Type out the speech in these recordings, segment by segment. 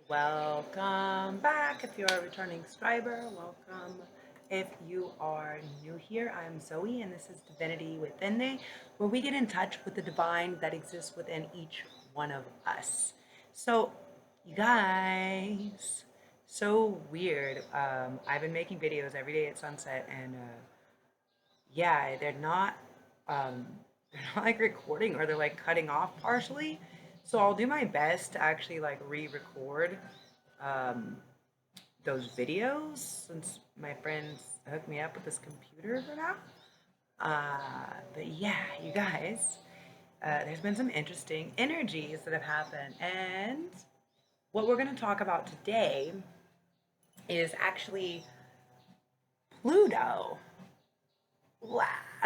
Welcome back. If you're a returning subscriber, welcome. If you are new here, I'm Zoe, and this is Divinity WithinThee, where we get in touch with the divine that exists within each one of us. So, you guys, so weird. I've been making videos every day at sunset, and yeah, um, they're not like recording, or they're like cutting off partially. So I'll do my best to actually like re-record um, those videos since my friends hooked me up with this computer for now. But yeah, you guys, there's been some interesting energies that have happened, and what we're going to talk about today is actually Pluto,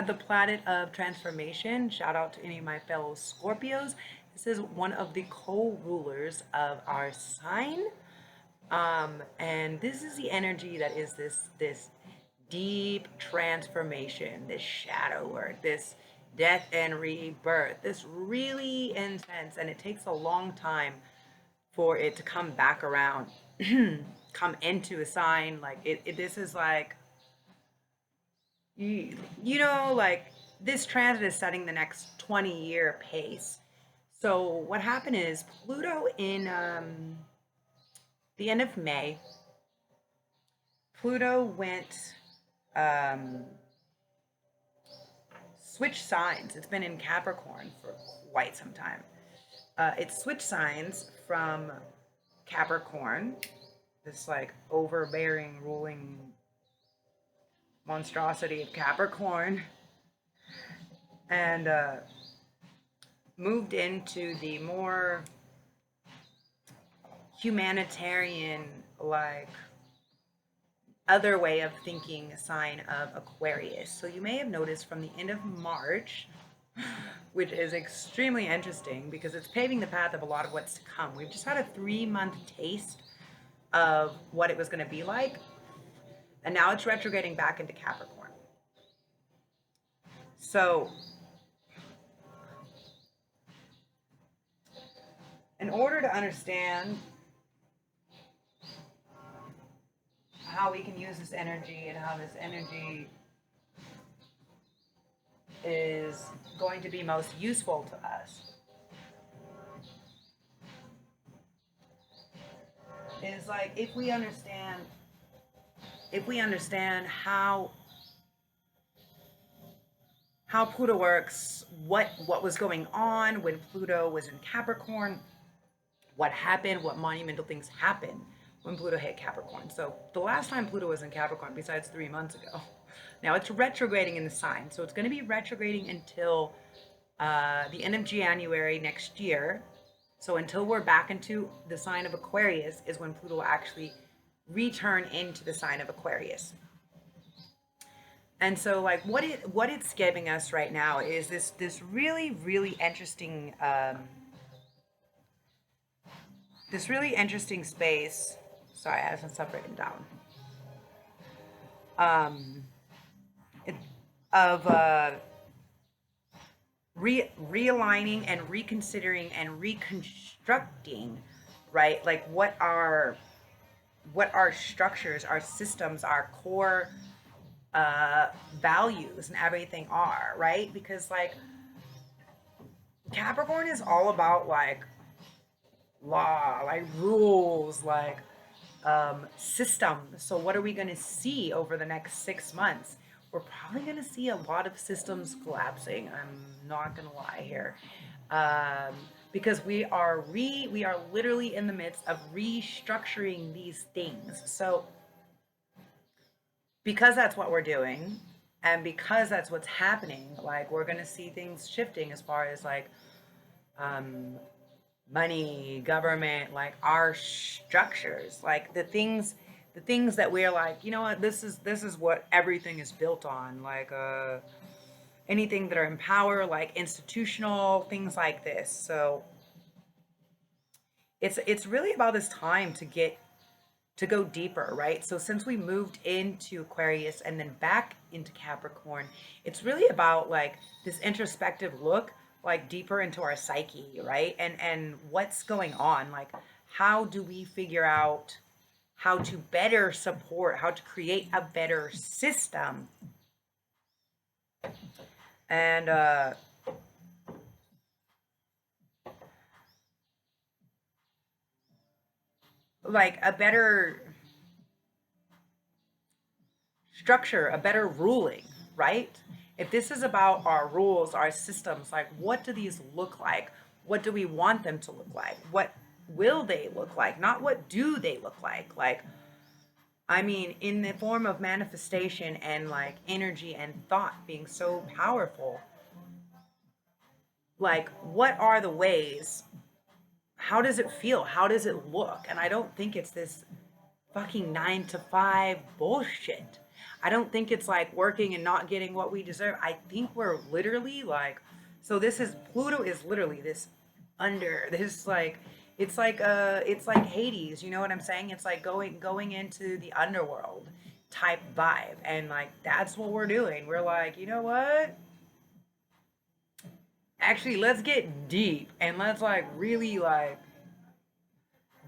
the planet of transformation. Shout out to any of my fellow Scorpios. This is one of the co-rulers of our sign. And this is the energy that is this deep transformation, this shadow work, this death and rebirth, this really intense, and it takes a long time for it to come back around, come into a sign. Like this is like like this transit is setting the next 20-year pace. So what happened is Pluto in the end of May, Pluto went um, switched signs. It's been in Capricorn for quite some time. It switched signs from Capricorn, this like overbearing, ruling monstrosity of Capricorn, and moved into the more humanitarian, like other way of thinking sign of Aquarius. So you may have noticed from the end of March, which is extremely interesting because it's paving the path of a lot of what's to come. We've just had a 3-month taste of what it was going to be like, and now it's retrograding back into Capricorn. So in order to understand how we can use this energy and how this energy is going to be most useful to us, is like if we understand how Pluto works, what was going on when Pluto was in Capricorn, what happened, what monumental things happened when Pluto hit Capricorn. So the last time Pluto was in Capricorn, besides 3 months ago, now it's retrograding in the sign. So it's going to be retrograding until the end of January next year. So until we're back into the sign of Aquarius is when Pluto will actually return into the sign of Aquarius. And so like what it's giving us right now is this really really interesting space. Sorry, I have some stuff written down. Um, it, of realigning and reconsidering and reconstructing, right? Like what our structures, our systems, our core values and everything are, right? Because like Capricorn is all about like law, like rules, like systems. So what are we going to see over the next 6 months? We're probably going to see a lot of systems collapsing. I'm not going to lie here. Because we are literally in the midst of restructuring these things. So because that's what we're doing, and because that's what's happening, like we're going to see things shifting as far as like um money, government, like our structures, like the things that we're like, you know what, this is what everything is built on, like anything that are in power, like institutional things like this. So it's really about this time to go deeper, right? So since we moved into Aquarius and then back into Capricorn, it's really about like this introspective look, like deeper into our psyche, right? And what's going on, like how do we figure out how to better support, how to create a better system, and like a better structure, a better ruling, right? If this is about our rules, our systems, like what do these look like? What do we want them to look like? What will they look like? Not what do they look like? Like, I mean, in the form of manifestation and like energy and thought being so powerful, like, what are the ways? How does it feel? How does it look? And I don't think it's this fucking 9 to 5 bullshit. I don't think it's like working and not getting what we deserve. I think we're literally like, so this is Pluto is literally this under this like it's like Hades, you know what I'm saying? It's like going into the underworld type vibe. And like that's what we're doing. We're like, you know what? Actually, let's get deep and let's like really like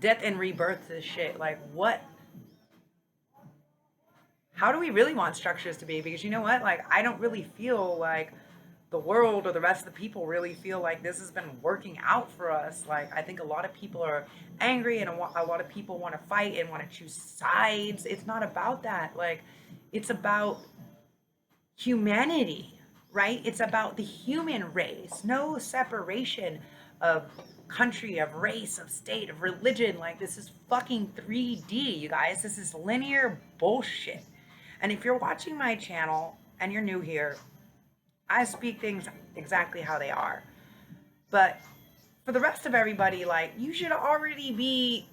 death and rebirth this shit. Like what, how do we really want structures to be? Because you know what? Like, I don't really feel like the world or the rest of the people really feel like this has been working out for us. Like, I think a lot of people are angry and a lot of people want to fight and want to choose sides. It's not about that. Like, it's about humanity, right? It's about the human race. No separation of country, of race, of state, of religion. Like, this is fucking 3D, you guys. This is linear bullshit. And if you're watching my channel and you're new here, I speak things exactly how they are. But for the rest of everybody, like, you should already be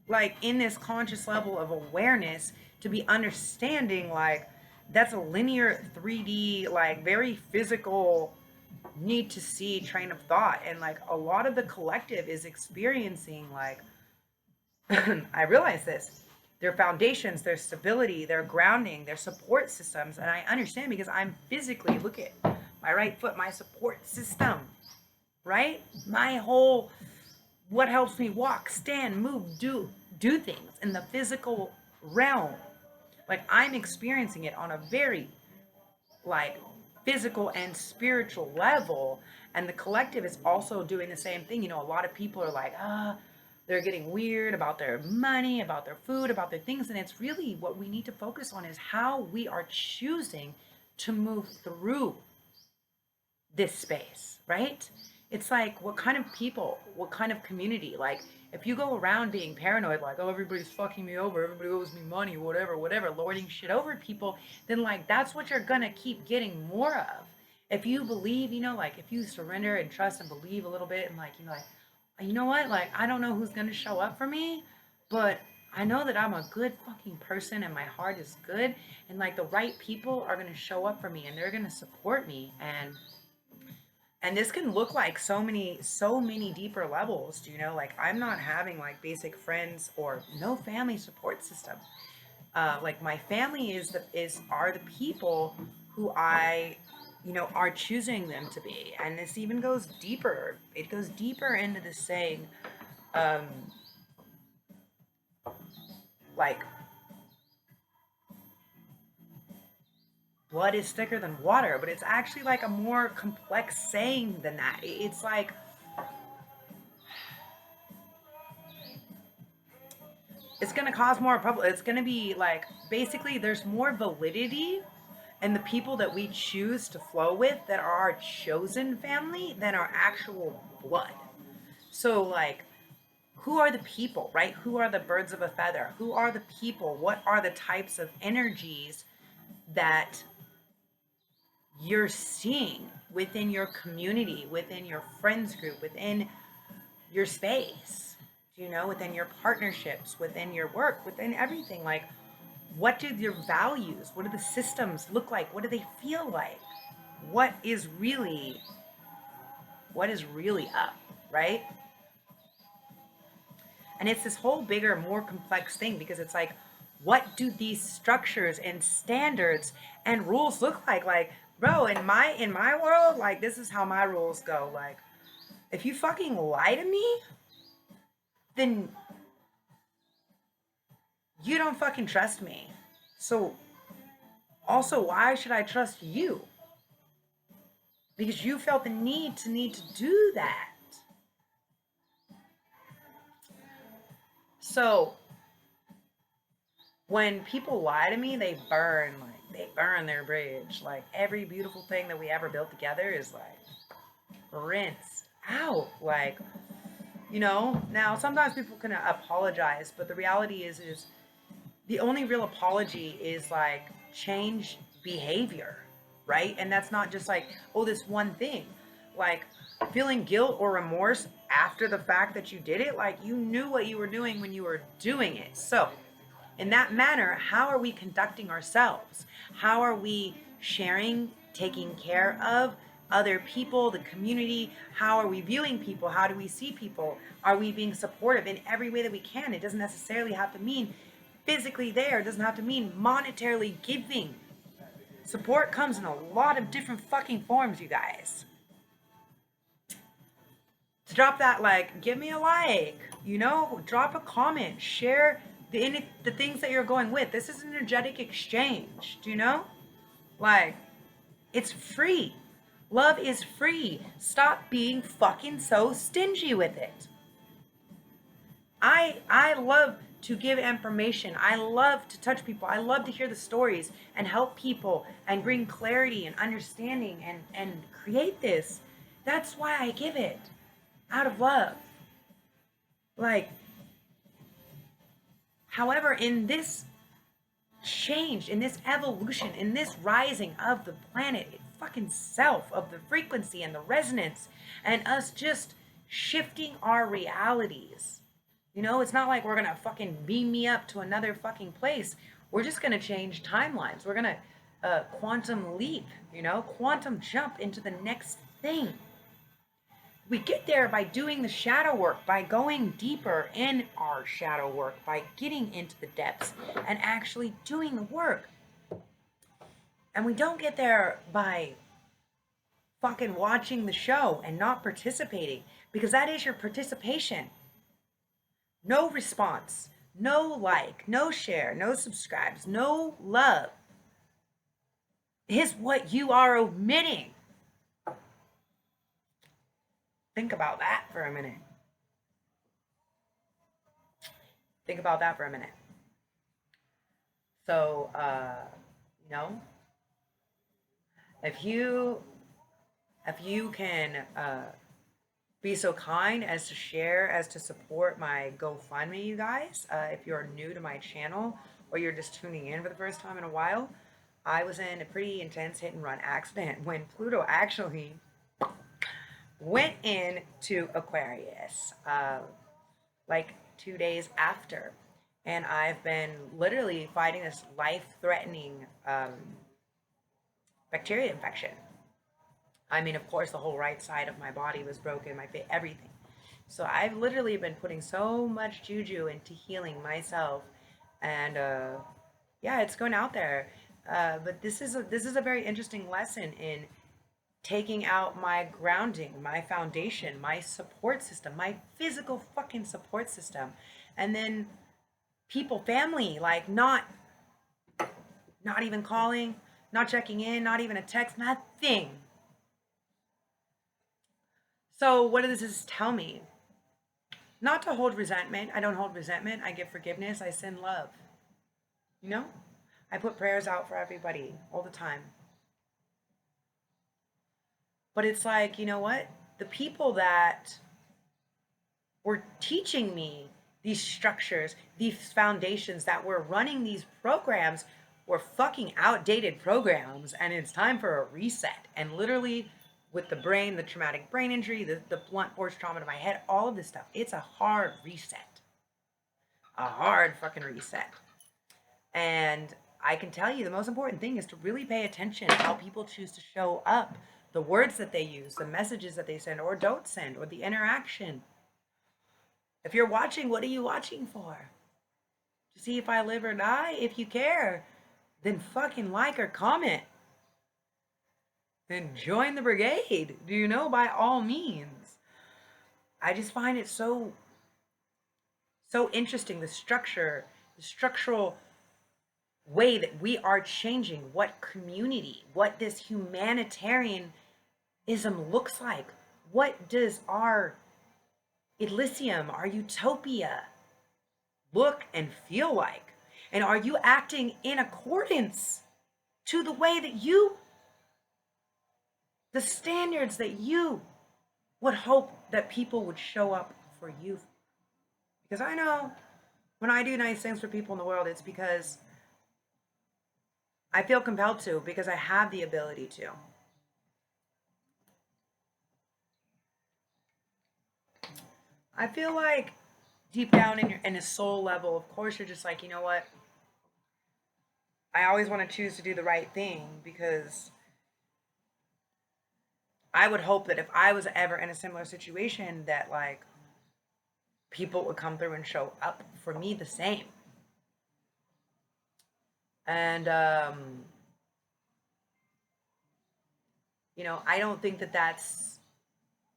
like in this conscious level of awareness to be understanding like that's a linear 3D, like very physical need to see train of thought. And like a lot of the collective is experiencing like I realize this, their foundations, their stability, their grounding, their support systems. And I understand because I'm physically, look at my right foot, my support system, right? My whole, what helps me walk, stand, move, do things in the physical realm. Like I'm experiencing it on a very like physical and spiritual level. And the collective is also doing the same thing. You know, a lot of people are like, they're getting weird about their money, about their food, about their things. And it's really what we need to focus on is how we are choosing to move through this space, right? It's like what kind of people, what kind of community. Like if you go around being paranoid, like, oh, everybody's fucking me over, everybody owes me money, whatever, lording shit over people, then like that's what you're gonna keep getting more of. If you believe, you know, like if you surrender and trust and believe a little bit and like, you know, like, you know what, like I don't know who's gonna show up for me, but I know that I'm a good fucking person and my heart is good, and like the right people are gonna show up for me and they're gonna support me. And this can look like so many deeper levels. Do you know, like I'm not having like basic friends or no family support system. Like my family are the people who I, you know, are choosing them to be. And this even goes deeper. It goes deeper into the saying, um like blood is thicker than water, but it's actually like a more complex saying than that. It's like it's going to cause more public. It's going to be like basically there's more validity in the people that we choose to flow with that are our chosen family than our actual blood. So like who are the people, right? Who are the birds of a feather? Who are the people? What are the types of energies that you're seeing within your community, within your friends group, within your space, you know, within your partnerships, within your work, within everything? Like, what do your values, what do the systems look like? What do they feel like? What is really, what is really up, right? And it's this whole bigger, more complex thing because it's like, what do these structures and standards and rules look like? Like, bro, in my world, like this is how my rules go. Like, if you fucking lie to me, then You don't fucking trust me. So also, why should I trust you? Because you felt the need to do that. So when people lie to me, they burn their bridge. Like every beautiful thing that we ever built together is like rinsed out. Like, now sometimes people can apologize, but the reality is the only real apology is like change behavior, right? And that's not just like, oh, this one thing. Like feeling guilt or remorse after the fact that you did it, like you knew what you were doing when you were doing it. So in that manner, how are we conducting ourselves? How are we sharing, taking care of other people, the community? How are we viewing people? How do we see people? Are we being supportive in every way that we can? It doesn't necessarily have to mean physically there. It doesn't have to mean monetarily giving. Support comes in a lot of different fucking forms, you guys. To drop that, like, give me a like, drop a comment, share the things that you're going with. This is an energetic exchange. Do you know? Like, it's free. Love is free. Stop being fucking so stingy with it. I love to give information. I love to touch people. I love to hear the stories and help people and bring clarity and understanding and create this. That's why I give it. Out of love. Like, however, in this change, in this evolution, in this rising of the planet fucking self, of the frequency and the resonance, and us just shifting our realities. It's not like we're gonna fucking beam me up to another fucking place. We're just gonna change timelines. We're gonna quantum leap, quantum jump into the next thing. We get there by doing the shadow work, by going deeper in our shadow work, by getting into the depths and actually doing the work. And we don't get there by fucking watching the show and not participating, because that is your participation. No response, no like, no share, no subscribes, no love is what you are omitting. Think about that for a minute. Think about that for a minute. So, if you can be so kind as to share, as to support my GoFundMe, you guys, if you're new to my channel or you're just tuning in for the first time in a while, I was in a pretty intense hit and run accident when Pluto actually went into Aquarius, like 2 days after. And I've been literally fighting this life-threatening bacteria infection. I mean, of course, the whole right side of my body was broken, my face, everything. So I've literally been putting so much juju into healing myself, and yeah, it's going out there. But this is a very interesting lesson in taking out my grounding, my foundation, my support system, my physical fucking support system, and then people, family, like not even calling, not checking in, not even a text, nothing. So what does this tell me? Not to hold resentment. I don't hold resentment. I give forgiveness. I send love. I put prayers out for everybody all the time. But it's like, you know what? The people that were teaching me these structures, these foundations, that were running these programs, were fucking outdated programs, and it's time for a reset. And literally, with the brain, the traumatic brain injury, the blunt force trauma to my head, all of this stuff, it's a hard reset. A hard fucking reset. And I can tell you the most important thing is to really pay attention to how people choose to show up, the words that they use, the messages that they send or don't send, or the interaction. If you're watching, what are you watching for? To see if I live or die? If you care, then fucking like or comment. Then join the brigade. By all means. I just find it so interesting, the structure the structural way that we are changing, what community, what this humanitarianism looks like. What does our Elysium, our utopia, look and feel like? And are you acting in accordance to the way that the standards that you would hope that people would show up for you? Because I know when I do nice things for people in the world, it's because I feel compelled to, because I have the ability to. I feel like deep down in a soul level, of course, you're just like, you know what? I always want to choose to do the right thing, because I would hope that if I was ever in a similar situation, that like people would come through and show up for me the same. And you know, I don't think that that's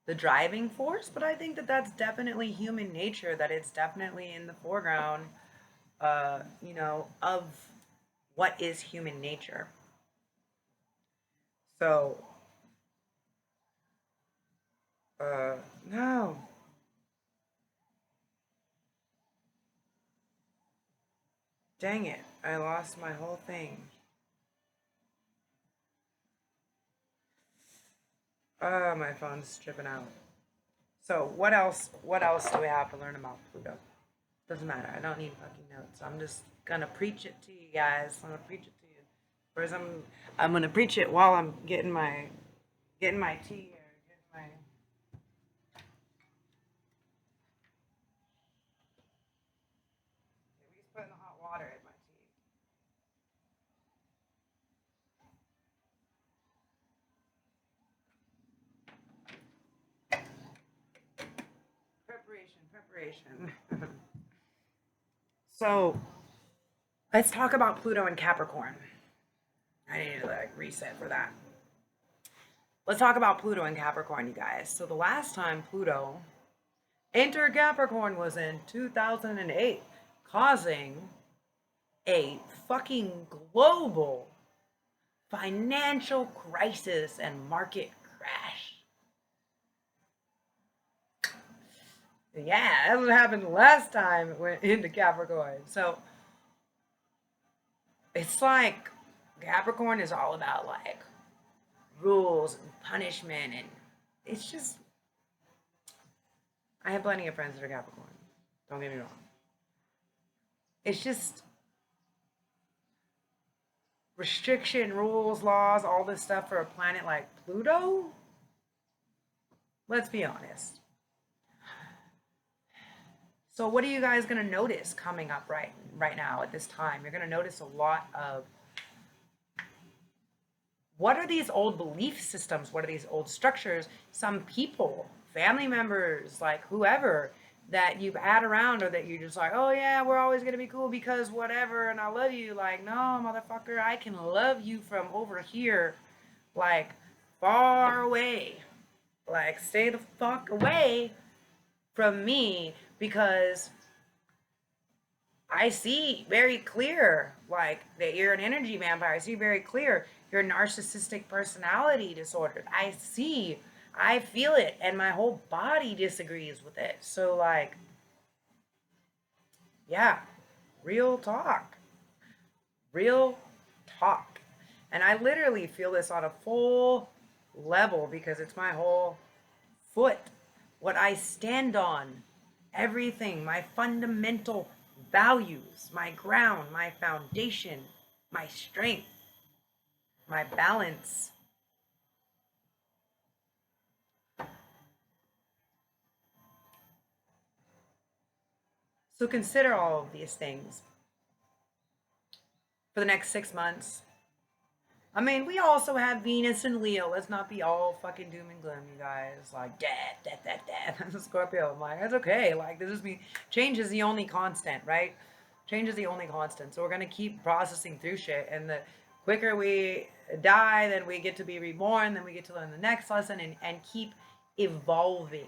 the driving force, but I think that that's definitely human nature, that it's definitely in the foreground, you know, of what is human nature. So, no. Dang it, I lost my whole thing. Oh, my phone's tripping out. So, what else do we have to learn about Pluto? Doesn't matter. I don't need fucking notes. I'm just gonna preach it to you guys. I'm gonna preach it to you. Whereas I'm gonna preach it while I'm getting my tea here. Getting my we just putting the hot water in my tea. Preparation. So let's talk about Pluto and Capricorn. I need to like reset for that. Let's talk about Pluto and Capricorn, you guys. So the last time Pluto entered Capricorn was in 2008, causing a fucking global financial crisis and market crash. Yeah, that's what happened last time it went into Capricorn. So it's like Capricorn is all about like rules and punishment, and it's just, I have plenty of friends that are Capricorn. Don't get me wrong. It's just restriction, rules, laws, all this stuff for a planet like Pluto. Let's be honest. So what are you guys going to notice coming up right now at this time? You're going to notice a lot of, what are these old belief systems? What are these old structures? Some people, family members, like whoever that you've had around, or that you're just like, oh yeah, we're always going to be cool because whatever, and I love you. Like, no, motherfucker, I can love you from over here, like far away. Like, stay the fuck away from me, because I see very clear, like, that you're an energy vampire. I see very clear you're narcissistic personality disorder. I feel it, and my whole body disagrees with it. So, like, yeah, real talk. Real talk. And I literally feel this on a full level, because it's my whole foot, what I stand on, everything, my fundamental values, my ground, my foundation, my strength, my balance. So consider all of these things for the next 6 months. I mean, we also have Venus and Leo. Let's not be all fucking doom and gloom, you guys. Like, death. That's a Scorpio. I'm like, that's okay. Like, this is me. Change is the only constant, right? Change is the only constant. So we're going to keep processing through shit. And the quicker we die, then we get to be reborn. Then we get to learn the next lesson, and keep evolving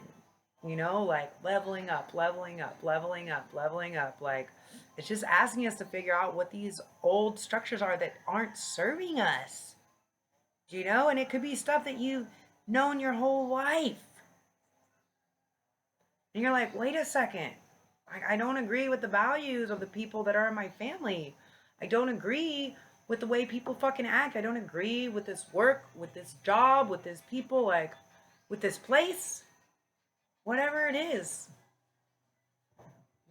You know, like leveling up, leveling up, leveling up, leveling up. Like, it's just asking us to figure out what these old structures are that aren't serving us. You know, and it could be stuff that you've known your whole life. And you're like, wait a second. I don't agree with the values of the people that are in my family. I don't agree with the way people fucking act. I don't agree with this work, with this job, with this people, like with this place, whatever it is.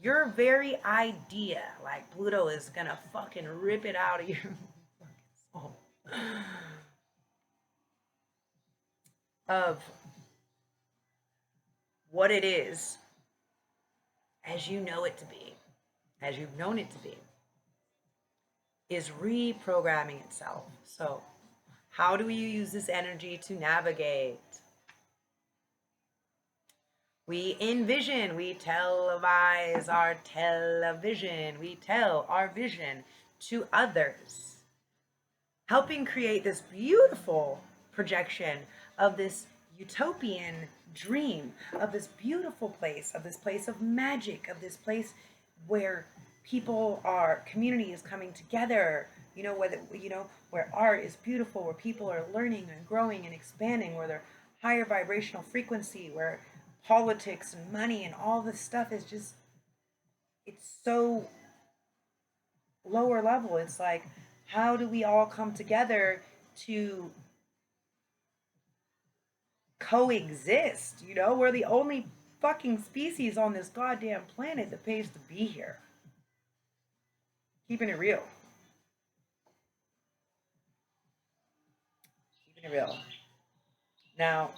Your very idea, like Pluto is gonna fucking rip it out of your soul, of what it is as you know it to be, as you've known it to be, is reprogramming itself. So, how do we use this energy to navigate? We envision, we televise our television, we tell our vision to others, helping create this beautiful projection of this utopian dream, of this beautiful place, of this place of magic, of this place where people are, community is coming together, you know, whether, you know, where art is beautiful, where people are learning and growing and expanding, where they're higher vibrational frequency, where politics and money and all this stuff is just, it's so lower level. It's like, how do we all come together to coexist? You know, we're the only fucking species on this goddamn planet that pays to be here. Keeping it real. Keeping it real. Now,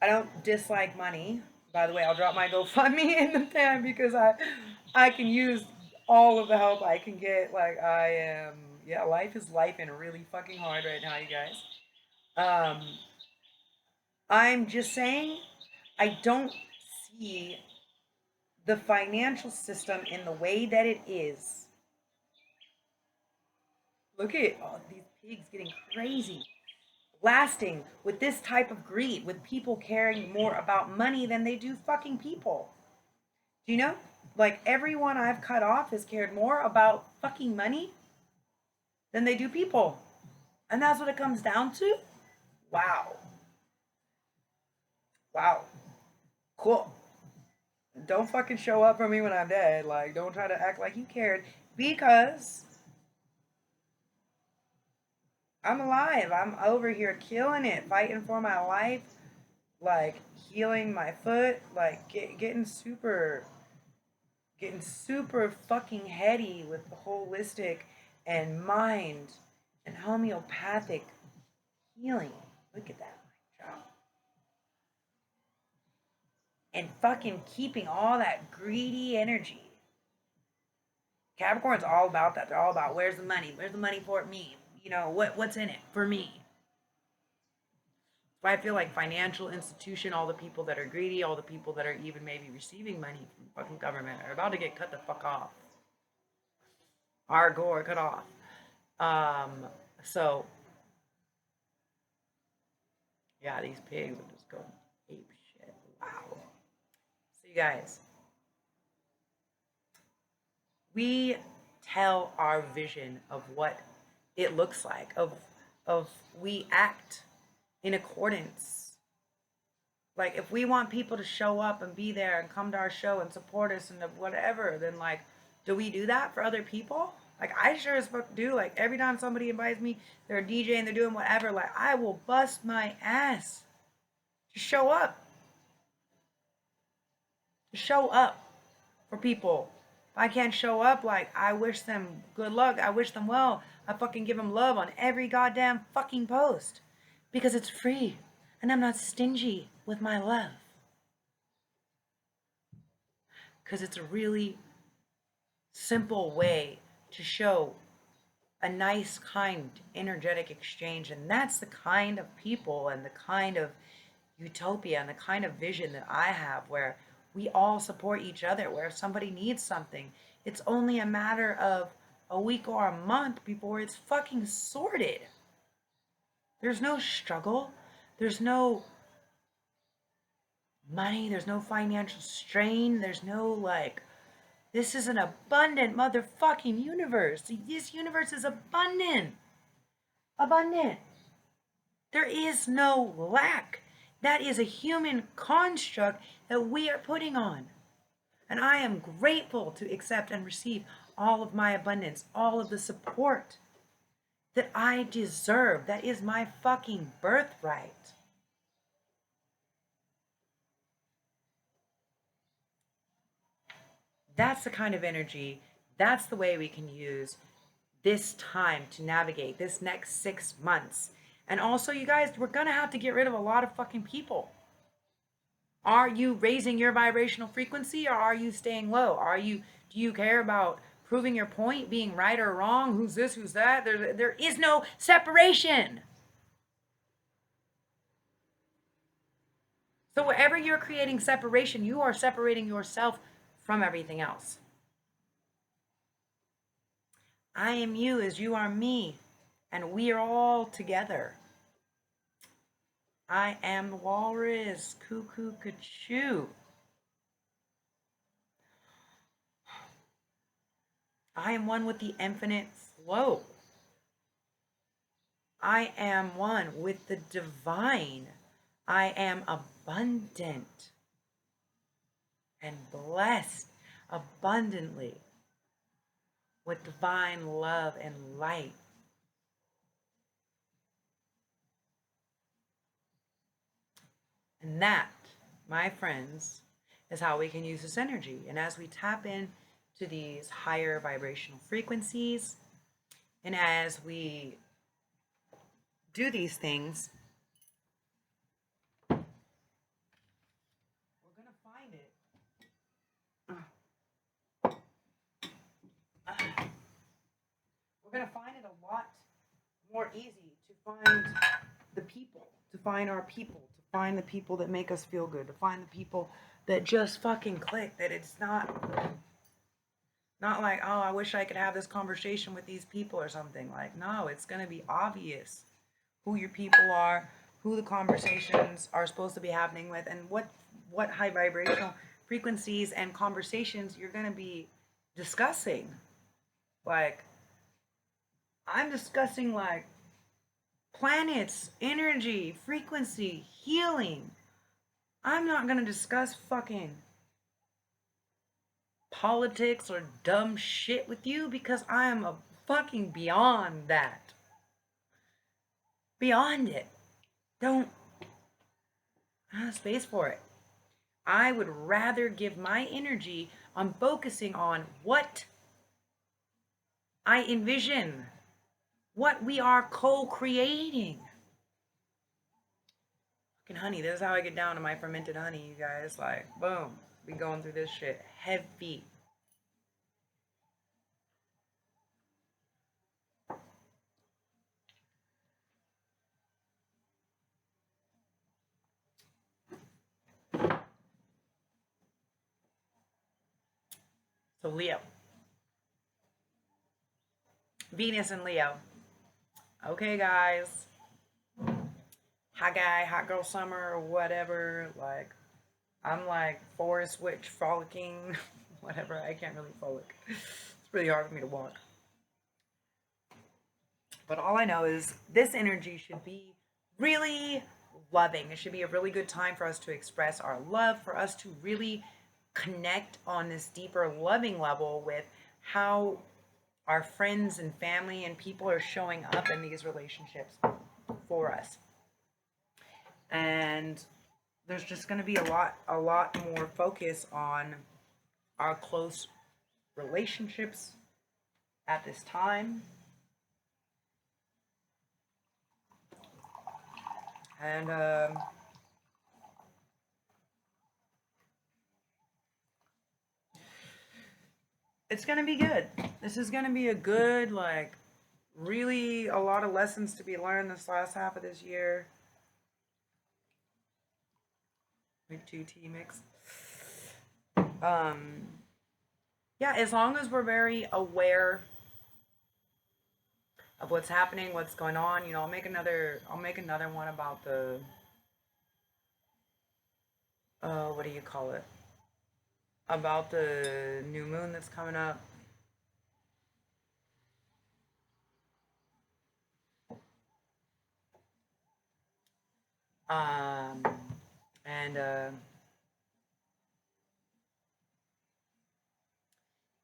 I don't dislike money. By the way, I'll drop my GoFundMe in the pan because I can use all of the help I can get. Like I am, yeah, life is life and really fucking hard right now, you guys. Um, I'm just saying, I don't see the financial system in the way that it is. Look at all these pigs getting crazy. Lasting with this type of greed, with people caring more about money than they do fucking people. Do you know? Like everyone I've cut off has cared more about fucking money than they do people. And that's what it comes down to? Wow. Wow. Cool. Don't fucking show up for me when I'm dead. Like, don't try to act like you cared because I'm alive. I'm over here killing it, fighting for my life, like healing my foot, like getting super fucking heady with the holistic and mind and homeopathic healing. Look at that, my job. And fucking keeping all that greedy energy. Capricorn's all about that. They're all about where's the money? Where's the money for me? You know, what's in it for me? So I feel like financial institution, all the people that are greedy, all the people that are even maybe receiving money from fucking government are about to get cut the fuck off. Hardcore cut off. So yeah, these pigs are just going ape shit. Wow. So you guys, we tell our vision of what it looks like, of we act in accordance. Like if we want people to show up and be there and come to our show and support us and whatever, then like, do we do that for other people? Like I sure as fuck do. Like every time somebody invites me, they're a DJ and they're doing whatever, like I will bust my ass to show up. To show up for people. If I can't show up, like I wish them good luck. I wish them well. I fucking give them love on every goddamn fucking post. Because it's free. And I'm not stingy with my love. Because it's a really simple way to show a nice, kind, energetic exchange. And that's the kind of people and the kind of utopia and the kind of vision that I have where we all support each other, where if somebody needs something, it's only a matter of a week or a month before it's fucking sorted. There's no struggle. There's no money, there's no financial strain, there's no like, this is an abundant motherfucking universe. This universe is abundant. Abundant. There is no lack. That is a human construct that we are putting on. And I am grateful to accept and receive all of my abundance, all of the support that I deserve. That is my fucking birthright. That's the kind of energy, that's the way we can use this time to navigate this next 6 months. And also, you guys, we're gonna have to get rid of a lot of fucking people. Are you raising your vibrational frequency, or are you staying low? Do you care about proving your point, being right or wrong? Who's this, who's that? There is no separation. So wherever you're creating separation, you are separating yourself from everything else. I am you as you are me, and we are all together. I am the walrus, cuckoo, cuckoo. I am one with the infinite flow. I am one with the divine. I am abundant and blessed abundantly with divine love and light. And that, my friends, is how we can use this energy. And as we tap in to these higher vibrational frequencies, and as we do these things, we're going to find it. We're going to find it a lot more easy to find the people, to find our people, to find the people that make us feel good, to find the people that just fucking click, that it's not like, oh, I wish I could have this conversation with these people or something. Like, no, it's going to be obvious who your people are, who the conversations are supposed to be happening with, and what high vibrational frequencies and conversations you're going to be discussing. Like, I'm discussing like planets, energy, frequency, healing. I'm not going to discuss fucking politics or dumb shit with you, because I am a fucking beyond that. Beyond it. Don't have space for it. I would rather give my energy on focusing on what I envision, what we are co-creating. Fucking honey, this is how I get down to my fermented honey, you guys. Like, boom, we going through this shit heavy. So Leo. Venus and Leo. Okay, guys. Hot guy, hot girl summer, or whatever. Like, I'm like forest witch frolicking. Whatever. I can't really frolic. It's really hard for me to walk. But all I know is this energy should be really loving. It should be a really good time for us to express our love, for us to really connect on this deeper loving level with how our friends and family and people are showing up in these relationships for us. And there's just going to be a lot more focus on our close relationships at this time. And it's going to be good. This is going to be a good, like, really a lot of lessons to be learned this last half of this year. Make 2 tea mix. Yeah, as long as we're very aware of what's happening, what's going on, you know, I'll make another one about the what do you call it? About the new moon that's coming up. Um, and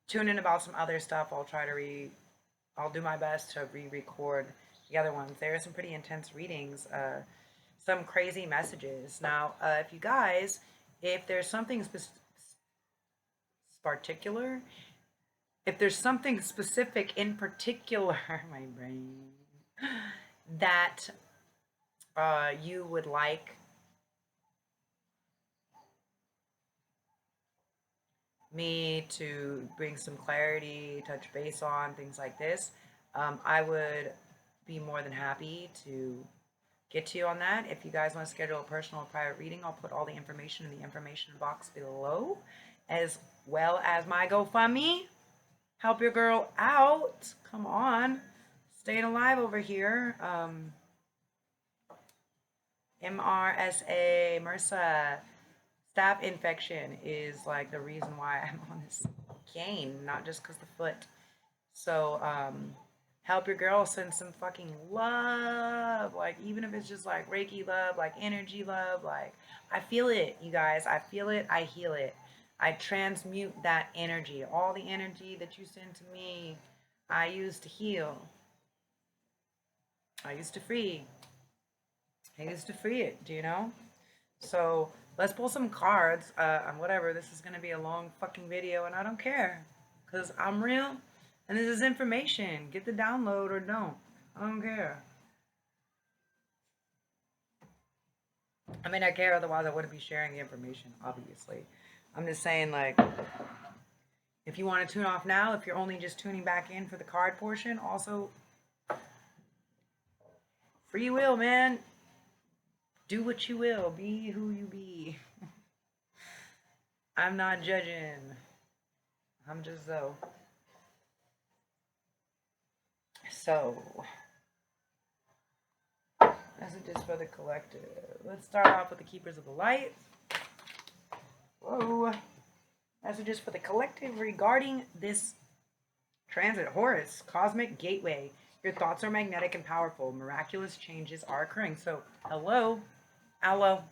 tune in about some other stuff. I'll do my best to re-record the other ones. There are some pretty intense readings, some crazy messages. Now, if you guys, if there's something particular, if there's something specific in particular, my brain, that you would like me to bring some clarity, touch base on, things like this, I would be more than happy to get to you on that. If you guys want to schedule a personal or private reading, I'll put all the information in the information box below, as well as my GoFundMe. Help your girl out. Come on. Staying alive over here. MRSA, staph infection is like the reason why I'm on this cane, not just because the foot. So, help your girl, send some fucking love. Like, even if it's just like Reiki love, like energy love, like, I feel it, you guys. I feel it. I heal it. I transmute that energy. All the energy that you send to me, I use to heal. I used to free. I used to free it, do you know? So let's pull some cards. Whatever, this is going to be a long fucking video, and I don't care. Because I'm real, and this is information. Get the download or don't. I don't care. I mean, I care, otherwise I wouldn't be sharing the information, obviously. I'm just saying, like, if you want to tune off now, if you're only just tuning back in for the card portion, also, free will, man. Do what you will. Be who you be. I'm not judging. I'm just though. So, messages for the collective. Let's start off with the Keepers of the Light. Whoa. Messages for the collective regarding this transit. Horus, Cosmic Gateway. Your thoughts are magnetic and powerful. Miraculous changes are occurring. So, hello. Hello.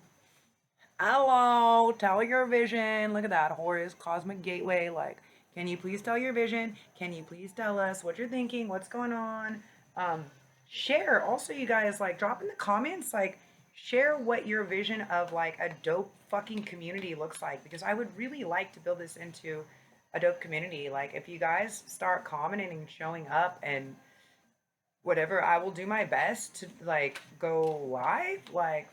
Hello. Tell your vision. Look at that. Horus, Cosmic Gateway. Like, can you please tell your vision? Can you please tell us what you're thinking? What's going on? Share. Also, you guys, like, drop in the comments, like, share what your vision of, like, a dope fucking community looks like. Because I would really like to build this into a dope community. Like, if you guys start commenting and showing up and whatever, I will do my best to, like, go live, like,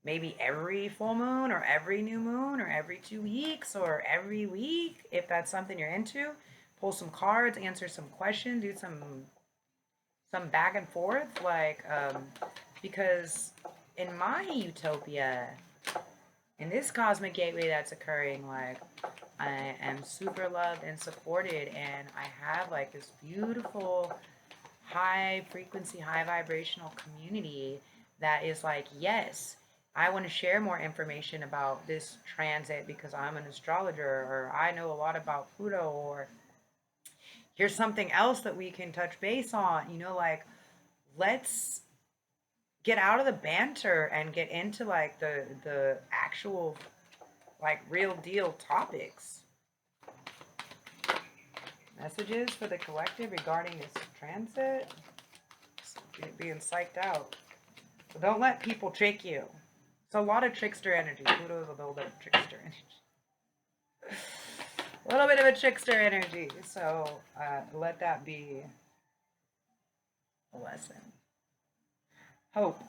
maybe every full moon or every new moon or every 2 weeks or every week, if that's something you're into. Pull some cards, answer some questions, do some back and forth, like, because in my utopia, in this cosmic gateway that's occurring, like, I am super loved and supported, and I have, like, this beautiful high frequency, high vibrational community that is like, yes, I want to share more information about this transit because I'm an astrologer, or I know a lot about Pluto, or here's something else that we can touch base on. You know, like, let's get out of the banter and get into, like, the actual, like, real deal topics. Messages for the collective regarding this transit. Being psyched out. So don't let people trick you. It's a lot of trickster energy. Pluto's a little bit of trickster energy. A little bit of a trickster energy. So let that be a lesson. Hope.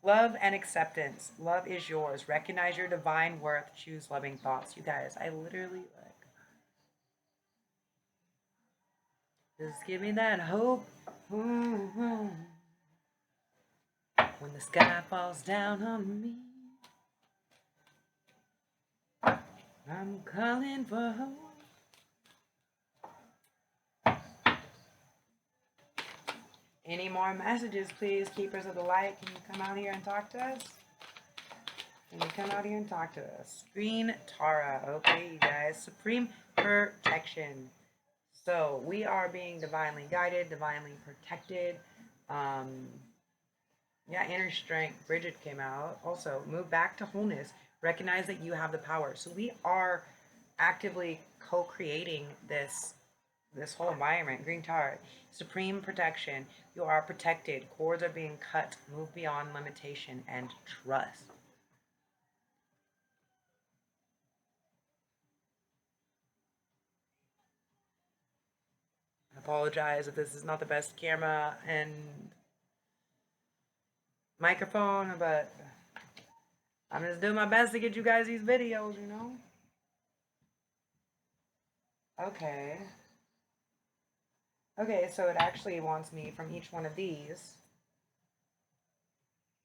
Love and acceptance. Love is yours. Recognize your divine worth. Choose loving thoughts. You guys, I literally, like, just give me that hope. Mm-hmm. When the sky falls down on me, I'm calling for hope. Any more messages, please? Keepers of the Light, can you come out here and talk to us? Can you come out here and talk to us? Green Tara. Okay, you guys. Supreme protection. So we are being divinely guided, divinely protected. Yeah, inner strength. Bridget came out. Also, move back to wholeness. Recognize that you have the power. So we are actively co-creating this whole environment. Green Tower, supreme protection. You are protected. Cords are being cut. Move beyond limitation and trust. I apologize if this is not the best camera and microphone, but I'm just doing my best to get you guys these videos, you know? Okay. Okay, so it actually wants me from each one of these.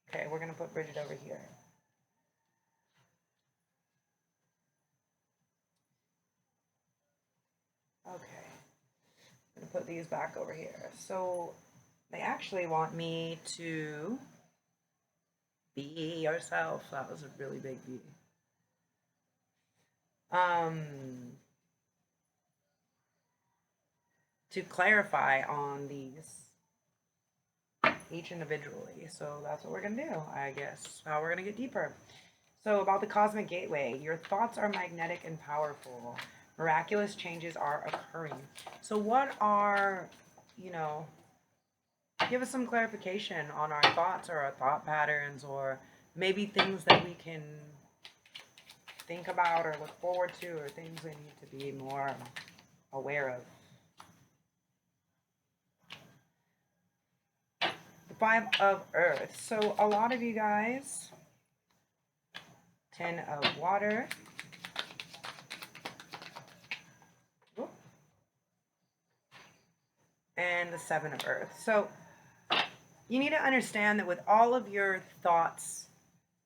Okay, we're going to put Bridget over here. Okay. I'm going to put these back over here. So they actually want me to be yourself. That was a really big B. To clarify on these each individually. So that's what we're going to do, I guess. How we're going to get deeper. So about the cosmic gateway, your thoughts are magnetic and powerful. Miraculous changes are occurring. So what are, you know, give us some clarification on our thoughts or our thought patterns, or maybe things that we can think about or look forward to, or things we need to be more aware of. The Five of Earth. So a lot of you guys, 10 of Water, and the Seven of Earth. So you need to understand that with all of your thoughts,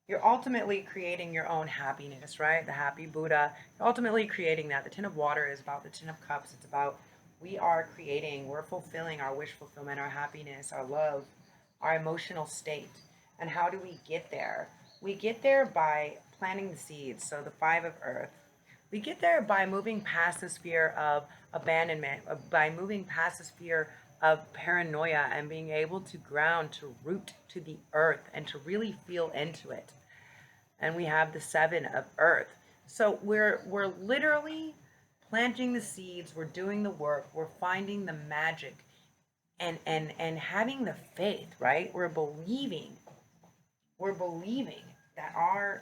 you're ultimately creating your own happiness, right? The happy Buddha. You're ultimately creating that. The Ten of Water is about the Ten of Cups. It's about we're fulfilling our wish fulfillment, our happiness, our love, our emotional state. And how do we get there? We get there by planting the seeds. So the Five of Earth. We get there by moving past the sphere of abandonment, by moving past the sphere of paranoia and being able to ground, to root to the earth and to really feel into it. And we have the Seven of Earth. So we're literally planting the seeds, we're doing the work, we're finding the magic and having the faith, right? We're believing that our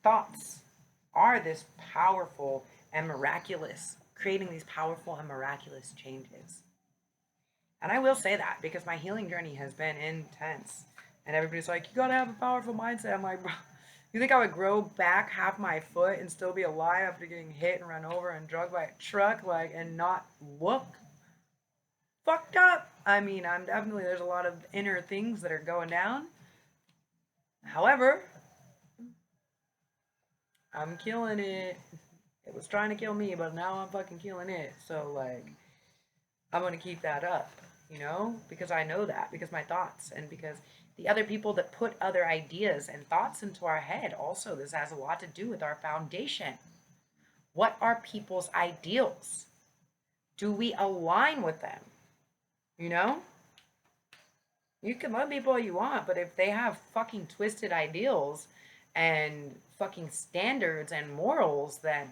thoughts are this powerful and miraculous, creating these powerful and miraculous changes. And I will say that because my healing journey has been intense. And everybody's like, you gotta have a powerful mindset. I'm like, bro, you think I would grow back half my foot and still be alive after getting hit and run over and drugged by a truck, like, and not look fucked up? I mean, there's a lot of inner things that are going down. However, I'm killing it. It was trying to kill me, but now I'm fucking killing it. So, like, I'm going to keep that up, you know? Because I know that. Because my thoughts. And because the other people that put other ideas and thoughts into our head also, this has a lot to do with our foundation. What are people's ideals? Do we align with them? You know? You can love people all you want, but if they have fucking twisted ideals and fucking standards and morals, then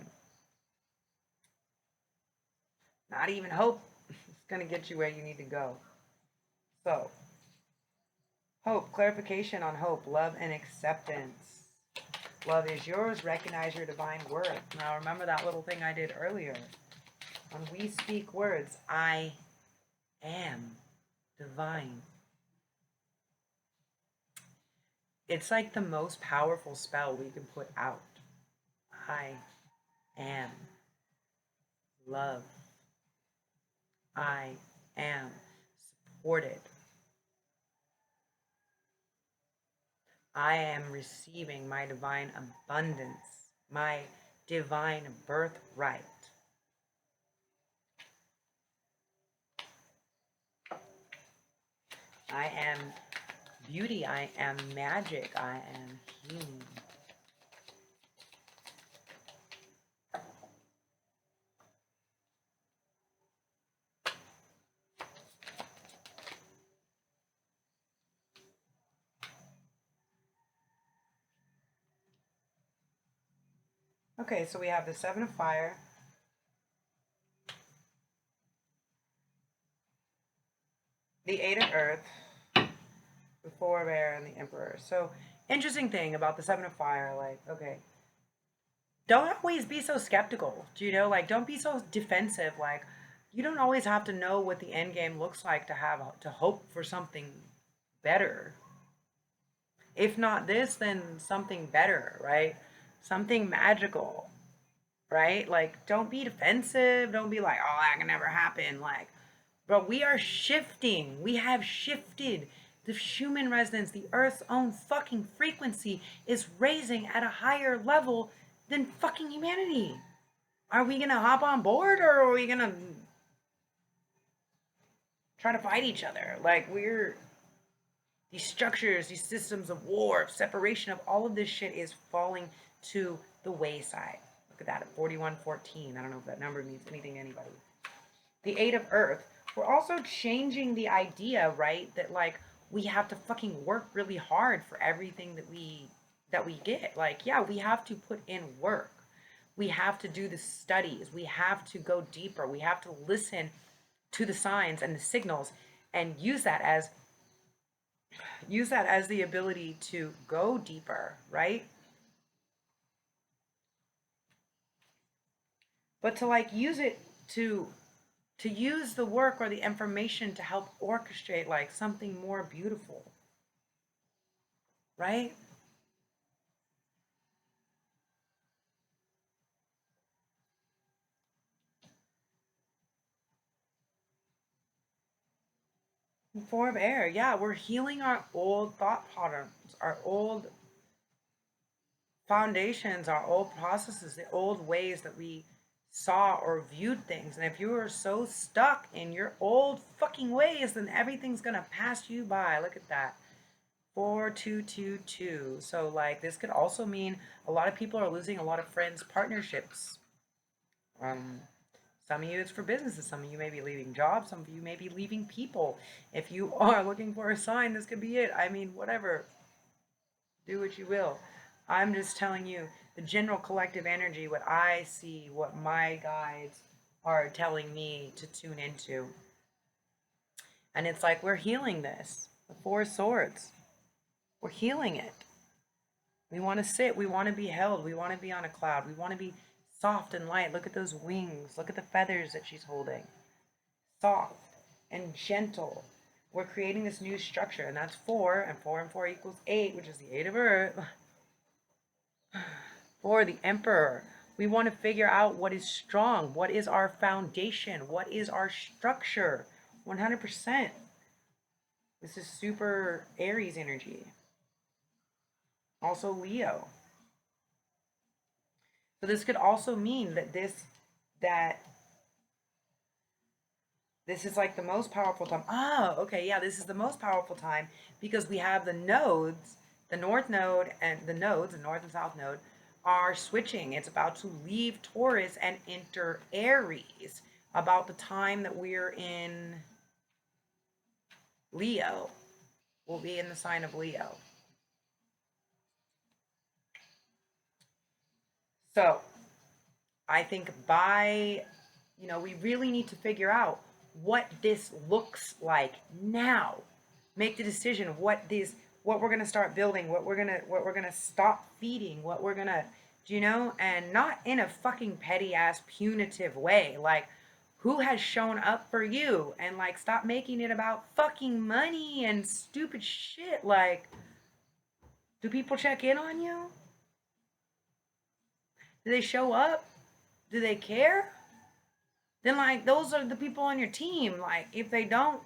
not even hope is going to get you where you need to go. So, hope, clarification on hope, love and acceptance. Love is yours. Recognize your divine worth. Now, remember that little thing I did earlier. When we speak words, I am divine. It's like the most powerful spell we can put out. I am love. I am supported. I am receiving my divine abundance, my divine birthright. I am beauty. I am magic. I am healing. Okay, so we have the Seven of Fire, the Eight of Earth, the Four of Air, and the Emperor. So, interesting thing about the Seven of Fire, like, okay, don't always be so skeptical, you know? Like, don't be so defensive. Like, you don't always have to know what the end game looks like to hope for something better. If not this, then something better, right? Something magical, right? Like, don't be defensive. Don't be like, oh, that can never happen. Like, bro, we are shifting. We have shifted. The human resonance, the Earth's own fucking frequency, is raising at a higher level than fucking humanity. Are we gonna hop on board, or are we gonna try to fight each other? Like, these structures, these systems of war, of separation, of all of this shit is falling to the wayside. Look at that at 4114. I don't know if that number means anything to anybody. The Eight of Earth. We're also changing the idea, right? That like we have to fucking work really hard for everything that we get. Like, yeah, we have to put in work. We have to do the studies. We have to go deeper. We have to listen to the signs and the signals and use that as the ability to go deeper, right? But to like use it to use the work or the information to help orchestrate like something more beautiful, right? Four of Air, yeah, we're healing our old thought patterns, our old foundations, our old processes, the old ways that we saw or viewed things. And if you are so stuck in your old fucking ways, then everything's gonna pass you by. Look at that. 4222. So like this could also mean a lot of people are losing a lot of friends, partnerships. Um, some of you it's for businesses. Some of you may be leaving jobs. Some of you may be leaving people. If you are looking for a sign, this could be it. I mean, whatever. Do what you will. I'm just telling you the general collective energy, what I see, what my guides are telling me to tune into. And it's like we're healing this. The Four Swords. We're healing it. We want to sit. We want to be held. We want to be on a cloud. We want to be soft and light. Look at those wings. Look at the feathers that she's holding. Soft and gentle. We're creating this new structure, and that's 4, and 4 and 4 equals 8, which is the 8 of Earth. For the Emperor, we want to figure out what is strong, what is our foundation, what is our structure. 100%. This is super Aries energy. Also Leo. So this could also mean that this is like the most powerful time. Ah, okay, yeah, this is the most powerful time because we have the nodes, the north node and the nodes, the north and south node, are switching. It's about to leave Taurus and enter Aries about the time that we're in Leo. We'll be in the sign of Leo. So I think we really need to figure out what this looks like now. Make the decision of what we're gonna start building, what we're gonna stop feeding, what we're gonna, and not in a fucking petty ass punitive way. Like, who has shown up for you? And like, stop making it about fucking money and stupid shit. Like, do people check in on you? Do they show up? Do they care? Then like those are the people on your team. Like if they don't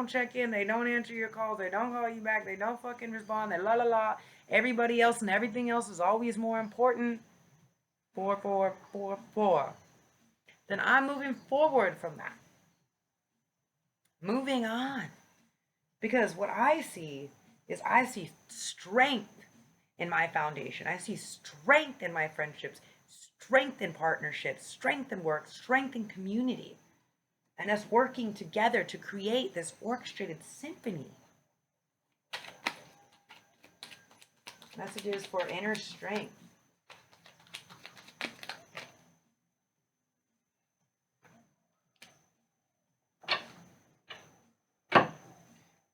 check in, they don't answer your calls, they don't call you back, they don't fucking respond, they la la la. Everybody else and everything else is always more important. 4 4 4 4. Then I'm moving forward from that. Moving on. Because what I see is I see strength in my foundation. I see strength in my friendships, strength in partnerships, strength in work, strength in community, and us working together to create this orchestrated symphony. Messages for inner strength.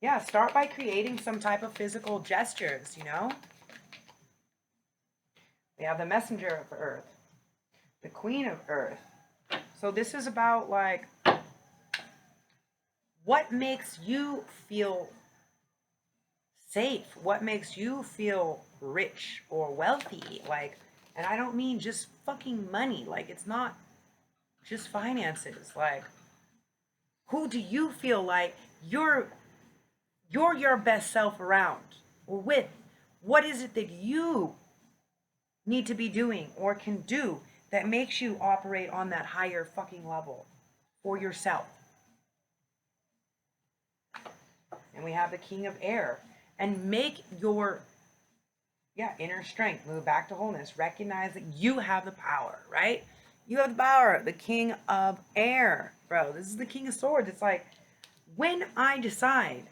Yeah, start by creating some type of physical gestures, you know? We have the messenger of earth, the queen of earth. So this is about like, what makes you feel safe? What makes you feel rich or wealthy? Like, and I don't mean just fucking money. Like, it's not just finances. Like, who do you feel like you're your best self around or with? What is it that you need to be doing or can do that makes you operate on that higher fucking level for yourself? And we have the king of air. And make your inner strength, move back to wholeness, recognize that you have the power, right? You have the power, the king of air. Bro, this is the king of swords. It's like, when I decide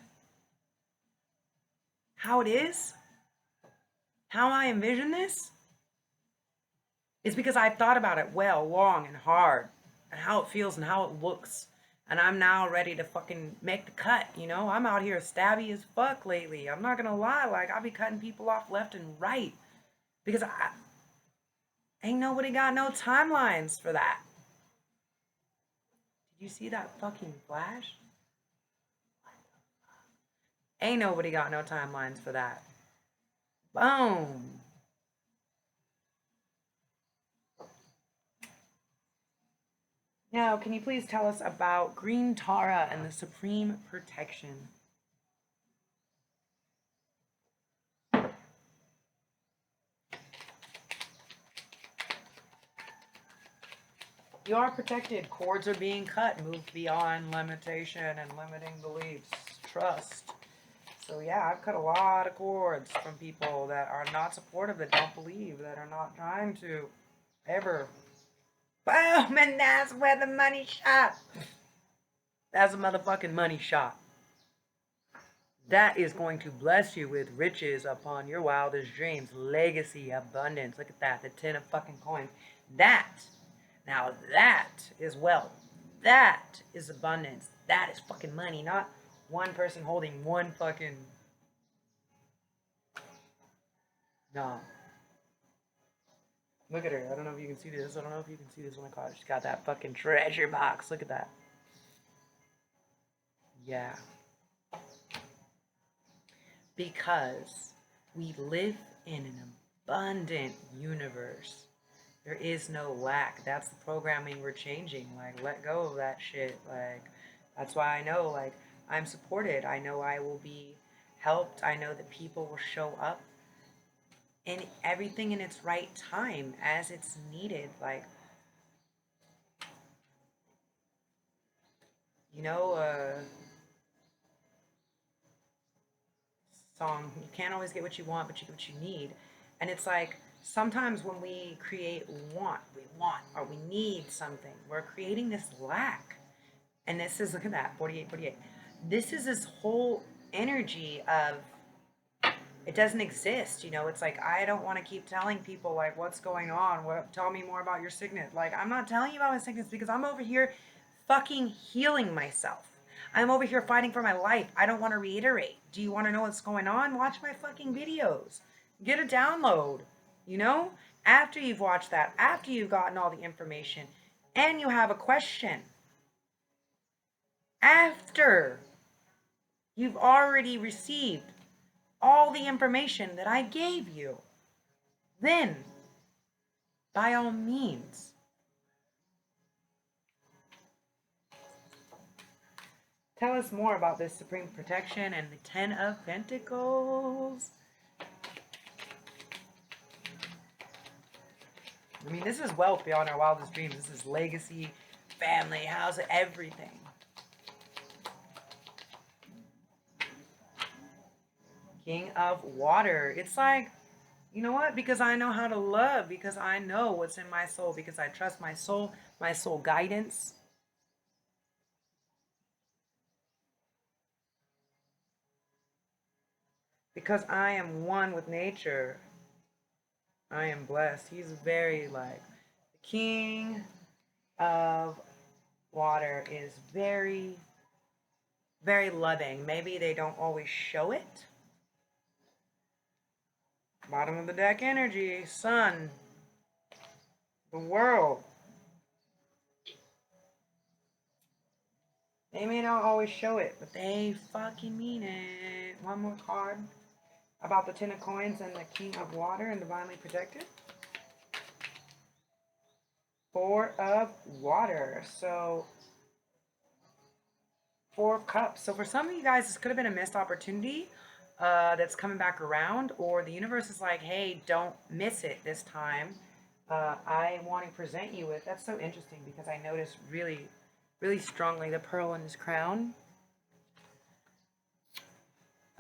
how it is, how I envision this, is because I've thought about it well, long, and hard, and how it feels and how it looks. And I'm now ready to fucking make the cut, you know? I'm out here stabby as fuck lately. I'm not gonna lie, like, I'll be cutting people off left and right. Because ain't nobody got no timelines for that. Did you see that fucking flash? Ain't nobody got no timelines for that. Boom. Now, can you please tell us about Green Tara and the Supreme Protection? You are protected. Cords are being cut. Move beyond limitation and limiting beliefs. Trust. So yeah, I've cut a lot of cords from people that are not supportive, that don't believe, that are not trying to ever. Boom! And that's where the money shot. That's a motherfucking money shot. That is going to bless you with riches upon your wildest dreams. Legacy, abundance. Look at that. The 10 of fucking coins. Now that is wealth. That is abundance. That is fucking money. Not one person holding one fucking... No. Look at her. I don't know if you can see this. I don't know if you can see this. Oh my god. She's got that fucking treasure box. Look at that. Yeah. Because we live in an abundant universe. There is no lack. That's the programming we're changing. Like, let go of that shit. Like, that's why I know, like, I'm supported. I know I will be helped. I know that people will show up in everything in its right time as it's needed. Like, you know, song, you can't always get what you want, but you get what you need. And it's like, sometimes when we create we want or we need something, we're creating this lack. And this is, look at that, 48. This is this whole energy of it doesn't exist, you know. It's like, I don't want to keep telling people like what's going on, tell me more about your sickness. Like, I'm not telling you about my sickness because I'm over here fucking healing myself. I'm over here fighting for my life. I don't want to reiterate. Do you want to know what's going on? Watch my fucking videos. Get a download, you know? After you've watched that, after you've gotten all the information, and you have a question, after you've already received all the information that I gave you, then, by all means, tell us more about this Supreme Protection and the 10 of Pentacles. I mean, this is wealth beyond our wildest dreams. This is legacy, family, house, everything. King of Water. It's like, you know what? Because I know how to love, because I know what's in my soul, because I trust my soul guidance. Because I am one with nature. I am blessed. He's very like the King of Water is very, very loving. Maybe they don't always show it. Bottom of the deck energy, Sun, the world. They may not always show it, but they fucking mean it. One more card about the Ten of Coins and the King of Water and Divinely Protected. Four of Water. So, Four of Cups. So for some of you guys, this could have been a missed opportunity that's coming back around, or the universe is like, hey, don't miss it this time. I want to present you with. That's so interesting because I noticed really, really strongly the pearl in his crown.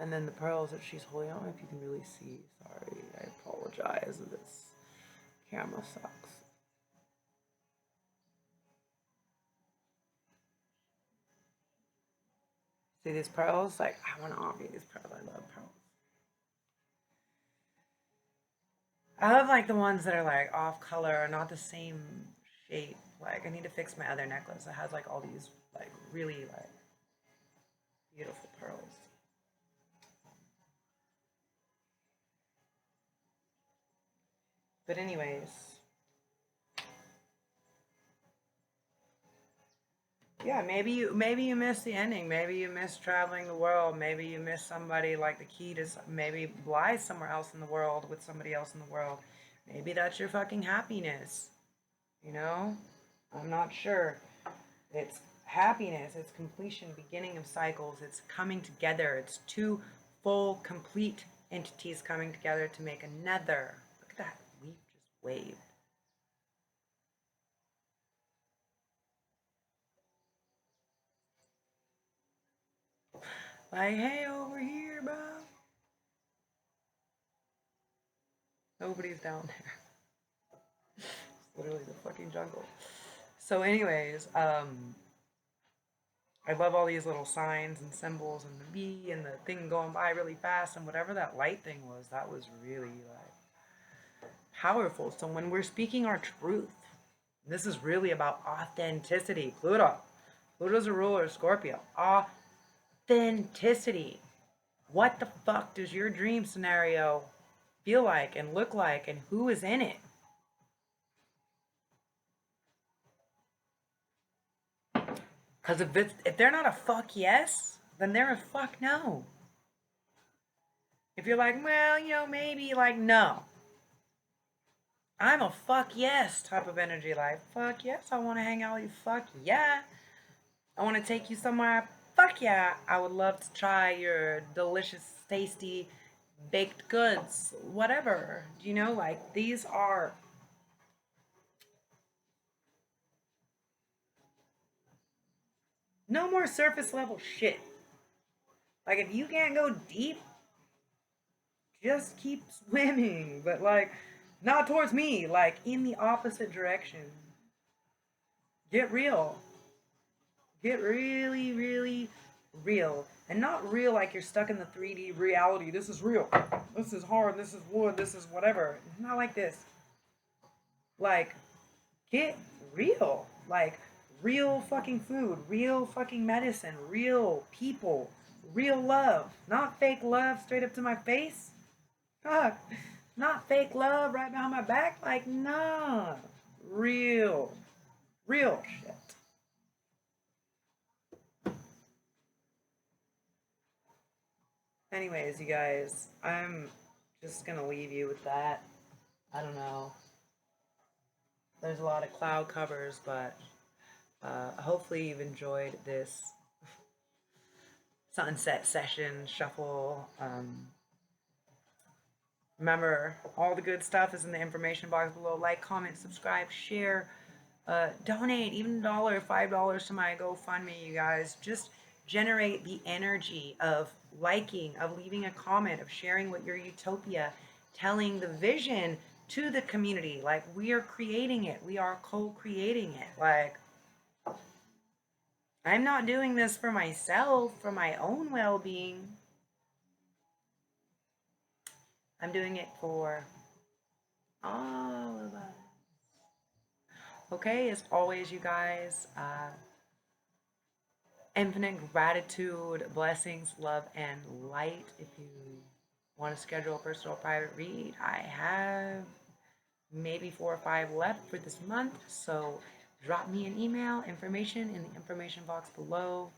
And then the pearls that she's holding. I don't know if you can really see. Sorry, I apologize. This camera sucks. See these pearls? Like, I want to offer you these pearls. I love pearls. I love like the ones that are like off color, not the same shape. Like, I need to fix my other necklace. It has like all these like really like beautiful pearls. But anyways, yeah, maybe you missed the ending. Maybe you missed traveling the world. Maybe you missed somebody like the key to maybe lie somewhere else in the world with somebody else in the world. Maybe that's your fucking happiness. You know? I'm not sure. It's happiness, it's completion, beginning of cycles, it's coming together. It's two full, complete entities coming together to make another. Look at that leaf just waved. Like, hey, over here, bro. Nobody's down there. It's literally the fucking jungle. So, anyways, I love all these little signs and symbols and the bee and the thing going by really fast and whatever that light thing was, that was really like powerful. So when we're speaking our truth, this is really about authenticity. Pluto's a ruler of Scorpio. Authenticity. What the fuck does your dream scenario feel like and look like, and who is in it? Because if they're not a fuck yes, then they're a fuck no. If you're like, well, you know, maybe, like, no. I'm a fuck yes type of energy. Like, fuck yes, I want to hang out with you. Fuck yeah. I want to take you somewhere. Fuck yeah. I would love to try your delicious, tasty baked goods. Whatever. You know, like, these are. No more surface level shit. Like, if you can't go deep, just keep swimming. But, like, not towards me. Like, in the opposite direction. Get real. Get really, really real. And not real like you're stuck in the 3D reality. This is real. This is hard. This is wood. This is whatever. Not like this. Like, get real. Like, real fucking food. Real fucking medicine. Real people. Real love. Not fake love straight up to my face. Fuck. Not fake love right behind my back. Like, nah. Real. Real shit. Anyways, you guys, I'm just gonna leave you with that. I don't know. There's a lot of cloud covers, but hopefully you've enjoyed this sunset session shuffle. Remember, all the good stuff is in the information box below. Like, comment, subscribe, share, donate even $1, $5 to my GoFundMe, you guys. Just generate the energy of liking, of leaving a comment, of sharing what your utopia, telling the vision to the community. Like, we are creating it. We are co-creating it. Like, I'm not doing this for myself, for my own well-being. I'm doing it for all of us. Okay, as always, you guys, infinite gratitude, blessings, love, and light. If you want to schedule a personal private read, I have maybe 4 or 5 left for this month. So drop me an email, information in the information box below.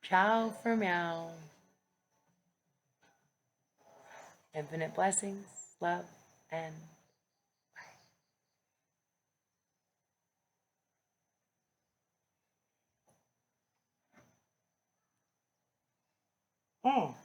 Ciao for meow. Infinite blessings, love, and light.